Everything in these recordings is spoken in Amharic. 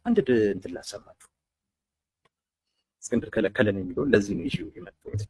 አንድ እንትን ላሰማችሁ። እስክንድር ከለከለን የሚለው ለዚህ ነው ይዤው የመጣሁት።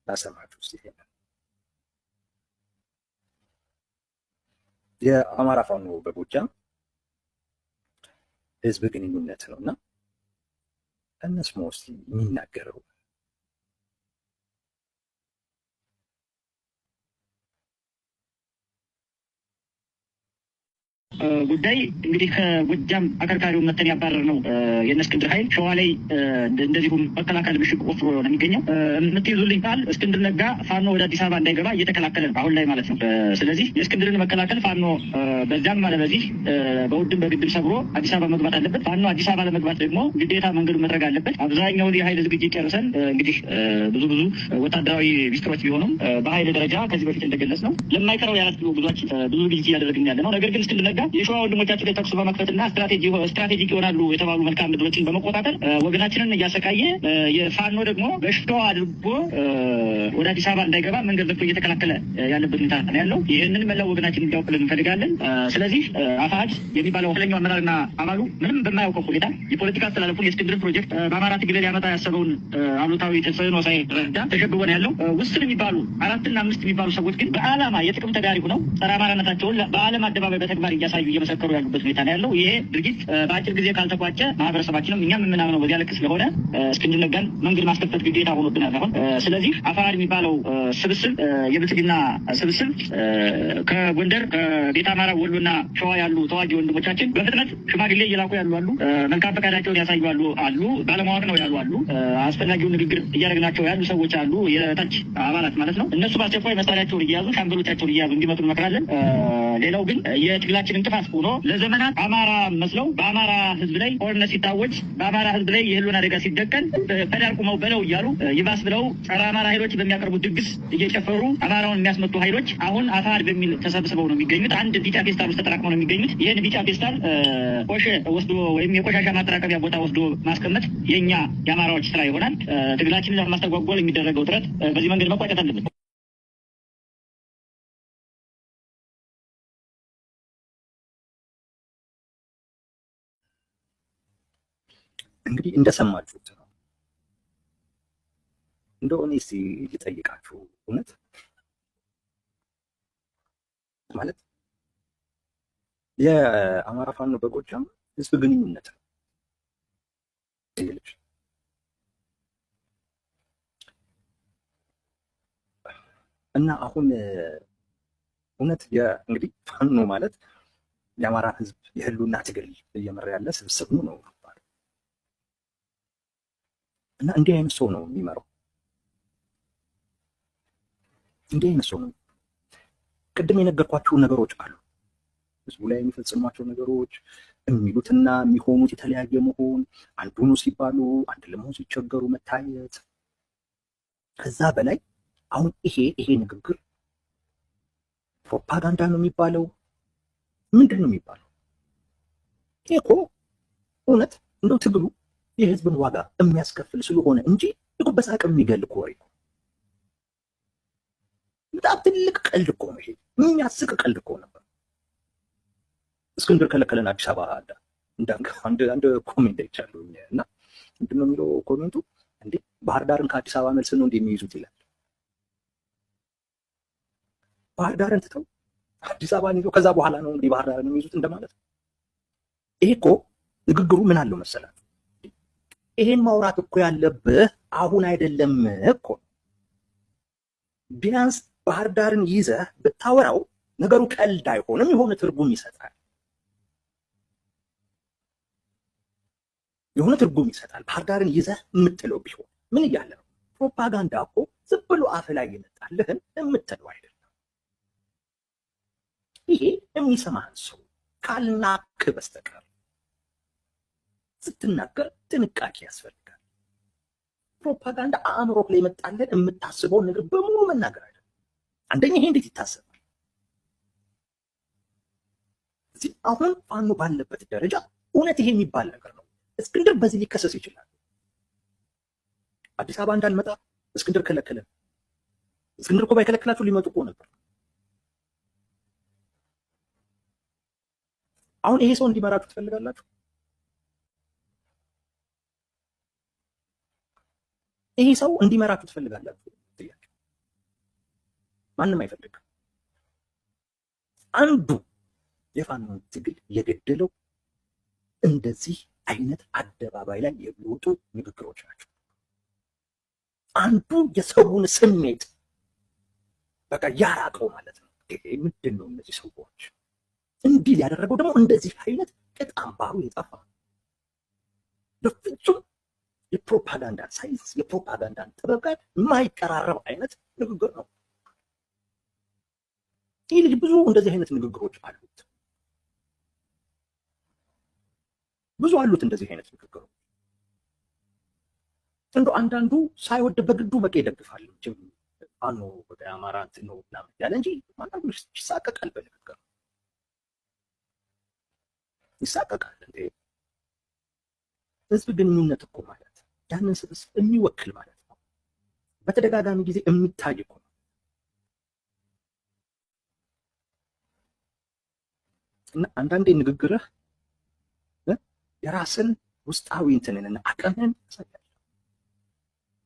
ላሰማችሁ እስቲ። የአማራ ፋኖ በጎጃም ህዝብ ግንኙነት ነውና እንስማው እስቲ የሚናገረው። ጉዳይ እንግዲህ ከጎጃም አከርካሪው መተን ያባረር ነው የእነ እስክንድር ኃይል ሸዋ ላይ እንደዚሁም መከላከል ምሽግ ቆፍሮ ነው የሚገኘው። የምትይዙልኝ ቃል እስክንድር ነጋ ፋኖ ወደ አዲስ አበባ እንዳይገባ እየተከላከለ ነው አሁን ላይ ማለት ነው። ስለዚህ የእስክንድርን መከላከል ፋኖ በዛም ማለት በዚህ በውድም በግድም ሰብሮ አዲስ አበባ መግባት አለበት። ፋኖ አዲስ አበባ ለመግባት ደግሞ ግዴታ መንገዱ መድረግ አለበት። አብዛኛውን የኃይል ዝግጅት ጨርሰን እንግዲህ ብዙ ወታደራዊ ሚስጥሮች ቢሆኑም በኃይል ደረጃ ከዚህ በፊት እንደገለጽ ነው ለማይቀረው የአራት ኪሎ ጉዟችን ብዙ ዝግጅት እያደረግን ያለ ነው። ነገር ግን እስክንድር ነጋ የሸዋ ወንድሞቻችን ላይ ተኩስ በመክፈትና ስትራቴጂክ ይሆናሉ የተባሉ መልካም ምድሮችን በመቆጣጠር ወገናችንን እያሰቃየ የፋኖ ደግሞ በሸዋ አድርጎ ወደ አዲስ አበባ እንዳይገባ መንገድ ዘግቶ እየተከላከለ ያለበት ሁኔታ ነው ያለው። ይህንን መላው ወገናችን እንዲያውቅልን እንፈልጋለን። ስለዚህ አፋሕድ የሚባለው ኃይለኛው አመራርና አባሉ ምንም በማያውቀው ሁኔታ የፖለቲካ አስተላለፉን የእስክንድር ፕሮጀክት በአማራ ትግል ሊያመጣ ያሰበውን አሉታዊ ተጽዕኖ ሳይረዳ ተሸብቦ ነው ያለው። ውስን የሚባሉ 4 እና 5 የሚባሉ ሰዎች ግን በዓላማ የጥቅም ተጋሪ ሆነው ጸረ አማራነታቸውን በዓለም አደባባይ በተግባር እያሳዩ እየመሰከሩ ያሉበት ሁኔታ ነው ያለው። ይሄ ድርጊት በአጭር ጊዜ ካልተቋጨ ማህበረሰባችንም እኛም የምናምነው በዚያ ልክ ስለሆነ እስክንድር ነጋን መንገድ ማስከፈት ግዴታ ሆኖብናል አሁን። ስለዚህ አፋሕድ የሚባለው ስብስብ የብልጽግና ስብስብ ከጎንደር ከቤተ አማራ ወሎና ሸዋ ያሉ ተዋጊ ወንድሞቻችን በፍጥነት ሽማግሌ እየላኩ ያሉ አሉ፣ መልካም ፈቃዳቸውን ያሳዩ አሉ፣ ባለማወቅ ነው ያሉ አሉ፣ አስፈላጊውን ንግግር እያደረግናቸው ያሉ ሰዎች አሉ፣ የታች አባላት ማለት ነው። እነሱ በአስቸኳይ መሳሪያቸውን እያያዙ ሻምበሎቻቸውን እያያዙ እንዲመጡ እንመክራለን። ሌላው ግን የትግላችን እንቅፋት ሆኖ ለዘመናት አማራ መስለው በአማራ ህዝብ ላይ ጦርነት ሲታወጅ በአማራ ህዝብ ላይ የህልውና አደጋ ሲደቀን ፈዳር ቁመው በለው እያሉ ይባስ ብለው ጸረ አማራ ኃይሎች በሚያቀርቡት ድግስ እየጨፈሩ አማራውን የሚያስመጡ ኃይሎች አሁን አፋሕድ በሚል ተሰብስበው ነው የሚገኙት። አንድ ቢጫ ፌስታል ውስጥ ተጠራቅመው ነው የሚገኙት። ይህን ቢጫ ፌስታል ቆሼ ወስዶ ወይም የቆሻሻ ማጠራቀሚያ ቦታ ወስዶ ማስቀመጥ የእኛ የአማራዎች ስራ ይሆናል። ትግላችንን ለማስተጓጎል የሚደረገው ጥረት በዚህ መንገድ መቋጨት አለበት። እንግዲህ እንደሰማችሁት ነው። እንደው እኔ እስኪ ልጠይቃችሁ፣ እውነት ማለት የአማራ ፋኖ በጎጃም ህዝብ ግንኙነት ነው እና አሁን እውነት እንግዲህ ፋኖ ማለት የአማራ ህዝብ የህልውና ትግል እየመራ ያለ ስብስብ ነው እና እንዲህ አይነት ሰው ነው የሚመራው። እንዲህ አይነት ሰው ነው። ቅድም የነገርኳቸው ነገሮች አሉ። ህዝቡ ላይ የሚፈጽሟቸው ነገሮች የሚሉትና የሚሆኑት የተለያየ መሆን፣ አንዱ ነው ሲባሉ አንድ ለመሆን ሲቸገሩ መታየት። ከዛ በላይ አሁን ይሄ ንግግር ፕሮፓጋንዳ ነው የሚባለው? ምንድን ነው የሚባለው? ይሄ እኮ እውነት እንደው ትግሉ የህዝብን ዋጋ የሚያስከፍል ስለሆነ እንጂ የጎበዝ አቅም የሚገል እኮ ወሬ ነው። በጣም ትልቅ ቀልድ እኮ ነው ይሄ። የሚያስቅ ቀልድ እኮ ነበር። እስክንድር ከለከለን አዲስ አበባ አንድ ኮሜንት አይቻለሁ እና ምንድን ነው የሚለው ኮሜንቱ? እንዴ ባህር ዳርን ከአዲስ አበባ መልስ ነው እንደሚይዙት ይላል። ባህር ዳርን ትተው አዲስ አበባን ይዘው ከዛ በኋላ ነው እንግዲህ ባህር ዳርን የሚይዙት እንደማለት ነው። ይሄ እኮ ንግግሩ ምን አለው መሰላችሁ? ይሄን ማውራት እኮ ያለብህ አሁን አይደለም እኮ። ቢያንስ ባህር ዳርን ይዘህ ብታወራው ነገሩ ቀልድ አይሆንም፣ የሆነ ትርጉም ይሰጣል። ባህር ዳርን ይዘህ የምትለው ቢሆን ምን እያለ ነው? ፕሮፓጋንዳ እኮ ዝም ብሎ አፍ ላይ ይመጣልህን የምትለው አይደለም። ይሄ የሚሰማህን ሰው ካልናክ በስተቀር ስትናገር ጥንቃቄ ያስፈልጋል። ፕሮፓጋንዳ አእምሮክ ላይ መጣለን የምታስበውን ነገር በሙሉ መናገር አይደለም። አንደኛ ይሄ እንዴት ይታሰባል? እዚህ አሁን ፋኖ ባለበት ደረጃ እውነት ይሄ የሚባል ነገር ነው። እስክንድር በዚህ ሊከሰስ ይችላል። አዲስ አበባ እንዳልመጣ እስክንድር ከለከለን። እስክንድር እኮ ባይከለክላችሁ ሊመጡ እኮ ነበር። አሁን ይሄ ሰው እንዲመራችሁ ትፈልጋላችሁ? ይሄ ሰው እንዲመራችሁ ትፈልጋላችሁ? ጥያቄ ማንም አይፈልግም። አንዱ የፋኖን ትግል የገደለው እንደዚህ አይነት አደባባይ ላይ የሚወጡ ንግግሮች ናቸው። አንዱ የሰውን ስሜት በቃ ያራቀው ማለት ነው። ምንድን ነው እነዚህ ሰዎች እንዲህ ያደረገው? ደግሞ እንደዚህ አይነት ቅጥ አምባሩ የጠፋ በፍጹም የፕሮፓጋንዳን ሳይንስ የፕሮፓጋንዳን ጥበብ ጋር የማይቀራረብ አይነት ንግግር ነው። ይህ ልጅ ብዙ እንደዚህ አይነት ንግግሮች አሉት፣ ብዙ አሉት እንደዚህ አይነት ንግግሮች። እንደው አንዳንዱ ሳይወድ በግዱ በቃ ይደግፋል እንጂ አኖ ወደ አማራ እንትን ነው ምናምን ያለ እንጂ አንዳንዱ ይሳቀቃል፣ በንግግር ይሳቀቃል። እንዴ ህዝብ ግንኙነት እኮ ማለት ያንን ስብስብ የሚወክል ማለት ነው። በተደጋጋሚ ጊዜ የሚታይ እኮ ነው። እና አንዳንዴ ንግግርህ የራስን ውስጣዊ እንትንንና አቅምን ያሳያል፣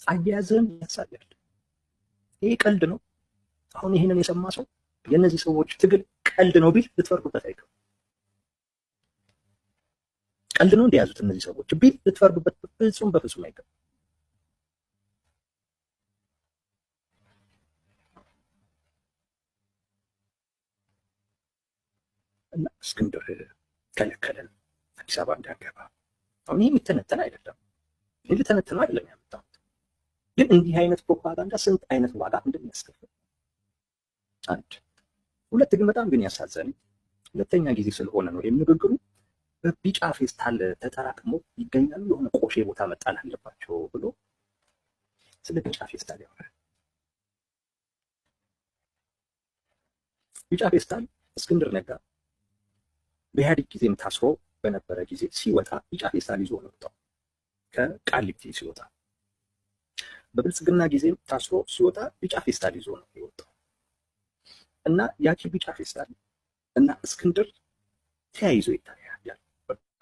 አያያዝን ያሳያል። ይሄ ቀልድ ነው። አሁን ይህንን የሰማ ሰው የእነዚህ ሰዎች ትግል ቀልድ ነው ቢል ልትፈርዱበት አይገባም። ቀልድ ነው እንደያዙት እነዚህ ሰዎች ቢል ልትፈርዱበት በፍጹም በፍጹም አይገባም። እና እስክንድር ከለከለን አዲስ አበባ እንዳንገባ። አሁን ይህ የሚተነተን አይደለም፣ ይህ ልተነትነው አይደለም ያመጣሁት። ግን እንዲህ አይነት ፕሮፓጋንዳ ስንት አይነት ዋጋ እንደሚያስከፍል አንድ ሁለት ግን በጣም ግን ያሳዘን ሁለተኛ ጊዜ ስለሆነ ነው ይህም ንግግሩ በቢጫ ፌስታል ተጠራቅመው ይገኛሉ። የሆነ ቆሼ ቦታ መጣል አለባቸው ብሎ ስለ ቢጫ ፌስታል ያወራል። ቢጫ ፌስታል እስክንድር ነጋ በኢህአዴግ ጊዜም ታስሮ በነበረ ጊዜ ሲወጣ ቢጫ ፌስታል ይዞ ነው የወጣው። ከቃሊቲ ሲወጣ በብልጽግና ጊዜም ታስሮ ሲወጣ ቢጫ ፌስታል ይዞ ነው የወጣው እና ያቺ ቢጫ ፌስታል እና እስክንድር ተያይዞ ይታያል።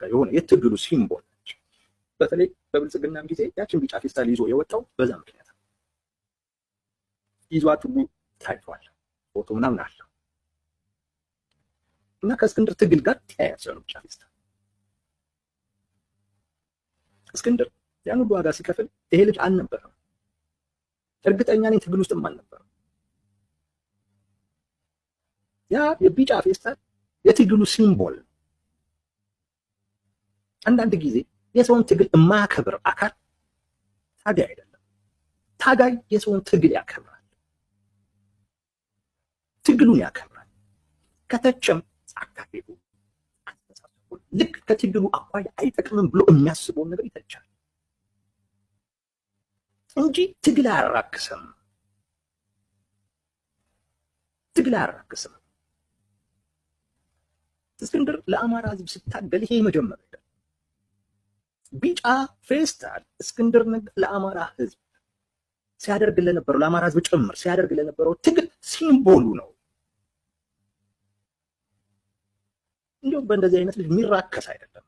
የሆነ የትግሉ ሲምቦል ነች። በተለይ በብልጽግናም ጊዜ ያችን ቢጫ ፌስታል ይዞ የወጣው በዛ ምክንያት ነው። ይዟት ሁሉ ታይቷል፣ ፎቶ ምናምን አለው እና ከእስክንድር ትግል ጋር ተያያዘ ነው ቢጫ ፌስታል። እስክንድር ያን ሁሉ ዋጋ ሲከፍል ይሄ ልጅ አልነበረም። እርግጠኛ ነኝ ትግል ውስጥም አልነበረም። ያ የቢጫ ፌስታል የትግሉ ሲምቦል ነው። አንዳንድ ጊዜ የሰውን ትግል የማያከብር አካል ታጋይ አይደለም። ታጋይ የሰውን ትግል ያከብራል፣ ትግሉን ያከብራል። ከተቸም አካሄዱ አስተሳሰቡ ልክ ከትግሉ አኳያ አይጠቅምም ብሎ የሚያስበውን ነገር ይተቻል እንጂ ትግል አያራክስም። ትግል አያራክስም። እስክንድር ለአማራ ሕዝብ ሲታገል ይሄ መጀመሪያ አይደለም። ቢጫ ፌስታል እስክንድር ነጋ ለአማራ ሕዝብ ሲያደርግ ለነበረው ለአማራ ሕዝብ ጭምር ሲያደርግ ለነበረው ትግል ሲምቦሉ ነው። እንዲሁም በእንደዚህ አይነት ልጅ የሚራከስ አይደለም።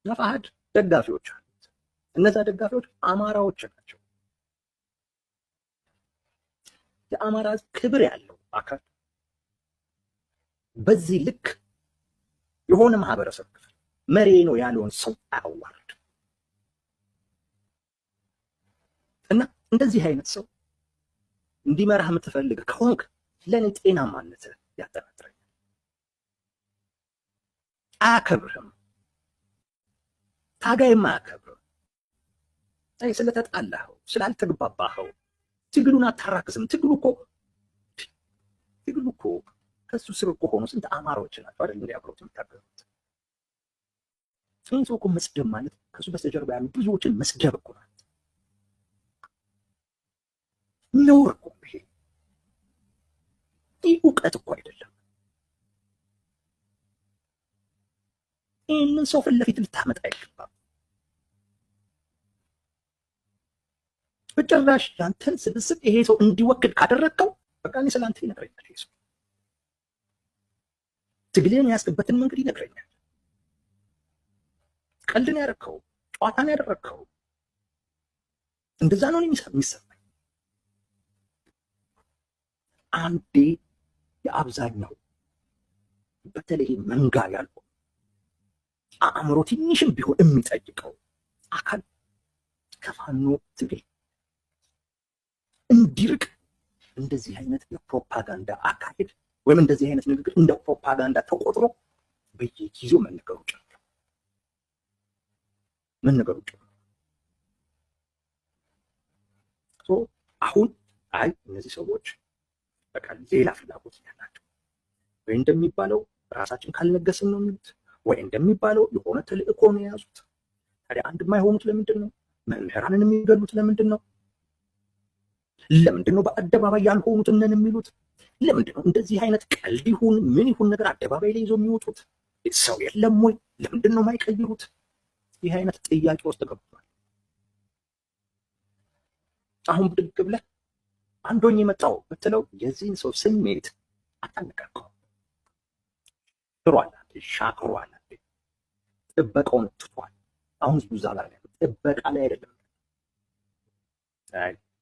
ነፋሃድ ደጋፊዎች አሉት። እነዛ ደጋፊዎች አማራዎች ናቸው። የአማራ ሕዝብ ክብር ያለው አካል በዚህ ልክ የሆነ ማህበረሰብ ክፍል መሪ ነው ያለውን ሰው አያዋርድ እና እንደዚህ አይነት ሰው እንዲመራህ የምትፈልግ ከሆንክ ለእኔ ጤናማነት ያጠናጥረኛል። አያከብርህም፣ ታጋይም አያከብርህም። ስለተጣላኸው ስላልተግባባኸው ትግሉን አታራክስም። ትግሉ እኮ ከሱ ስር እኮ ሆኖ ስንት አማራዎች ናቸው አይደል እንዴ አብረውት የሚታገሉት። ይህን ሰው እኮ መስደብ ማለት ከሱ በስተጀርባ ያሉ ብዙዎችን መስደብ እኮ ናት። ነውር እኮ ይሄ እውቀት እኮ አይደለም። ይህንን ሰው ፊት ለፊት ልታመጣ አይገባም። በጭራሽ ያንተን ስብስብ ይሄ ሰው እንዲወክል ካደረግከው በቃ እኔ ስላንተ ይነግረኛል ይሄ ሰው። ትግልን ያስገበትን መንገድ ይነግረኛል። ቀልድን ያደረከው ጨዋታን ያደረከው እንደዛ ነው የሚሰማኝ። አንዴ የአብዛኛው በተለይ መንጋ ያለው አእምሮ ትንሽም ቢሆን የሚጠይቀው አካል ከፋኖ ትግል እንዲርቅ እንደዚህ አይነት የፕሮፓጋንዳ አካሄድ ወይም እንደዚህ አይነት ንግግር እንደ ፕሮፓጋንዳ ተቆጥሮ በየጊዜው መነገሩ ጭምር አሁን አይ እነዚህ ሰዎች በቃ ሌላ ፍላጎት ያላቸው ወይ እንደሚባለው ራሳችን ካልነገስን ነው የሚሉት፣ ወይ እንደሚባለው የሆነ ተልእኮ ነው የያዙት። ታዲያ አንድ የማይሆኑት ለምንድን ነው? መምህራንን የሚገሉት ለምንድን ነው? ለምንድን ነው በአደባባይ ያልሆኑት እነን የሚሉት? ለምንድን ነው እንደዚህ አይነት ቀልድ ይሁን ምን ይሁን ነገር አደባባይ ላይ ይዘው የሚወጡት? ሰው የለም ወይ? ለምንድን ነው የማይቀይሩት? ይህ አይነት ጥያቄ ውስጥ ገብቷል። አሁን ብድግ ብለህ አንዶኝ የመጣው ብትለው የዚህን ሰው ስሜት አታነቃቀው። ትሯል፣ ሻክሯል፣ ጥበቃውን ትቷል። አሁን እዛ ጋር ጥበቃ ላይ አይደለም፣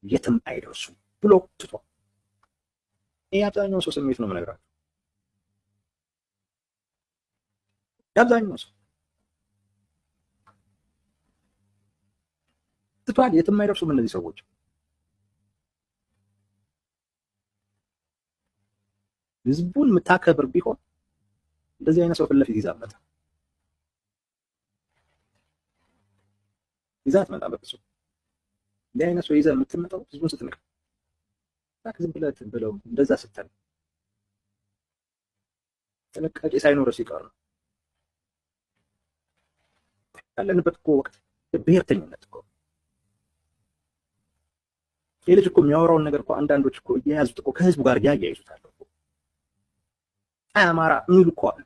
የትም አይደርሱ ብሎ ትቷል። ይህ የአብዛኛው ሰው ስሜት ነው የምነግራቸው። የአብዛኛው ሰው ትቷል፣ የትም አይደርሱም እነዚህ ሰዎች። ህዝቡን የምታከብር ቢሆን እንደዚህ አይነት ሰው ፊት ለፊት ይዛ መጣ ይዛ ትመጣ። በፍጹም እንዲህ አይነት ሰው ይዘህ የምትመጣው ህዝቡን ስትንቅ ዝም ብለው እንደዛ ስትል ጥንቃቄ ሳይኖር ሲቀር ነው። ያለንበት እኮ ወቅት ብሔርተኝነት እኮ ይህ ልጅ እኮ የሚያወራውን ነገር እኮ አንዳንዶች እኮ እየያዙት እኮ ከህዝቡ ጋር እያያይዙታል። አማራ የሚሉ እኮ አሉ።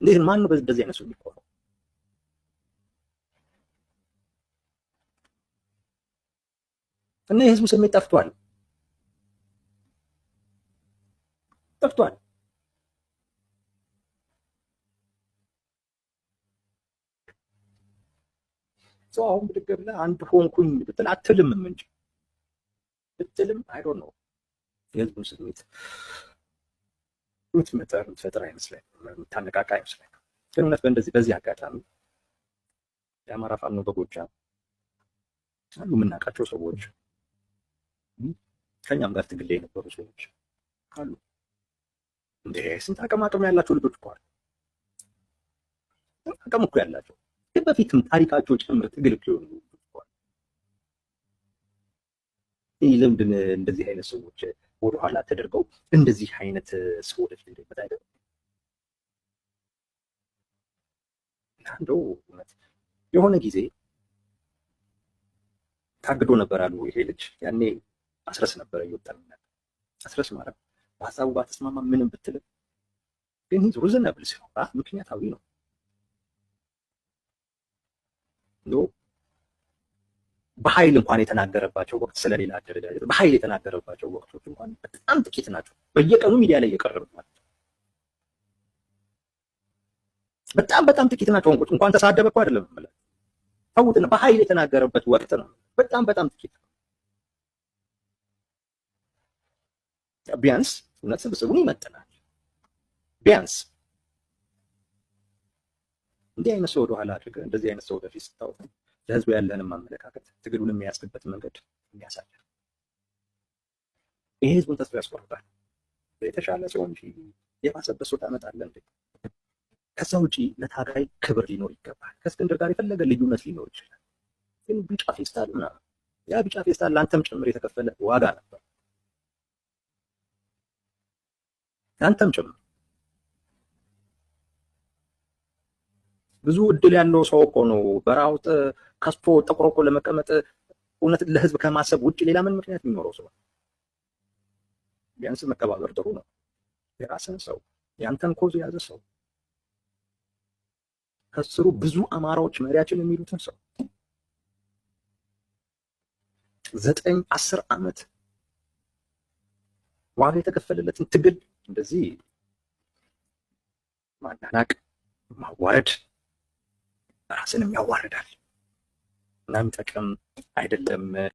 እንዴት ማን ነው በዚህ አይነት ሰው የሚቆረው? እና የህዝቡ ስሜት ጠፍቷል። ሰው አሁን ብድግ ብለህ አንድ ሆንኩኝ ብትል አትልም እንጂ ብትልም አይ ዶንት ኖ የህዝቡን ስሜት የምትፈጥር አይመስለኝ፣ የምታነቃቃ አይመስለኝ። ግን እውነት በዚህ አጋጣሚ የአማራ ፋኖ በጎጃም አሉ የምናውቃቸው ሰዎች፣ ከኛም ጋር ትግል ላይ የነበሩ ሰዎች አሉ። እንደ ስንት አቅም ያላቸው ልጆች እኮ አሉ። አቅም እኮ ያላቸው ግን በፊትም ታሪካቸው ጭምር ትግል ሊሆኑ ይችላል። ይህ ለምንድን እንደዚህ አይነት ሰዎች ወደኋላ ተደርገው እንደዚህ አይነት ሰው ወደፊት እንደሚመጣ አይደለም። እንደው የሆነ ጊዜ ታግዶ ነበር አሉ ይሄ ልጅ። ያኔ አስረስ ነበረ ይወጣልናል። አስረስ ማለት በሀሳቡ ባተስማማ ምንም ብትልም ግን ይህ ሪዝነብል ሲሆን ምክንያታዊ ነው። በኃይል እንኳን የተናገረባቸው ወቅት ስለሌላ አደረጃጀት በኃይል የተናገረባቸው ወቅቶች እንኳን በጣም ጥቂት ናቸው። በየቀኑ ሚዲያ ላይ እየቀረቡት ማለት በጣም ጥቂት ናቸው። እንኳን ተሳደበ እኮ አይደለም ማለት ታውትና በኃይል የተናገረበት ወቅት ነው። በጣም ጥቂት ነው። ቢያንስ እውነት ስብስቡን ይመጥናል። ቢያንስ እንዲህ አይነት ሰው ወደኋላ አድርገህ እንደዚህ አይነት ሰው ወደፊት ስታወጣ ለህዝቡ ያለህንም አመለካከት ትግሉን የሚያስገበት መንገድ የሚያሳያል። ይሄ ህዝቡን ተስፋ ያስቆርጣል። የተሻለ ሰው እንጂ የባሰበት ሰው ታመጣለህ እንዴ? ከዛ ውጪ ለታጋይ ክብር ሊኖር ይገባል። ከእስክንድር ጋር የፈለገ ልዩነት ሊኖር ይችላል። ግን ቢጫ ፌስታል ምናምን ያ ቢጫ ፌስታል ለአንተም ጭምር የተከፈለ ዋጋ ነበር። አንተም ጭምር ብዙ እድል ያለው ሰው እኮ ነው በራው ከስቶ ተቆርቆ ለመቀመጥ እውነት ለህዝብ ከማሰብ ውጭ ሌላ ምን ምክንያት የሚኖረው ሰው? ቢያንስ መከባበር ጥሩ ነው። የራስን ሰው ያንተን ኮዝ የያዘ ሰው ከስሩ ብዙ አማራዎች መሪያችን የሚሉትን ሰው 9-10 ዓመት ዋጋ የተከፈለለትን ትግል እንደዚህ ማናናቅ፣ ማዋረድ ራስንም ያዋርዳል እና የሚጠቅም አይደለም።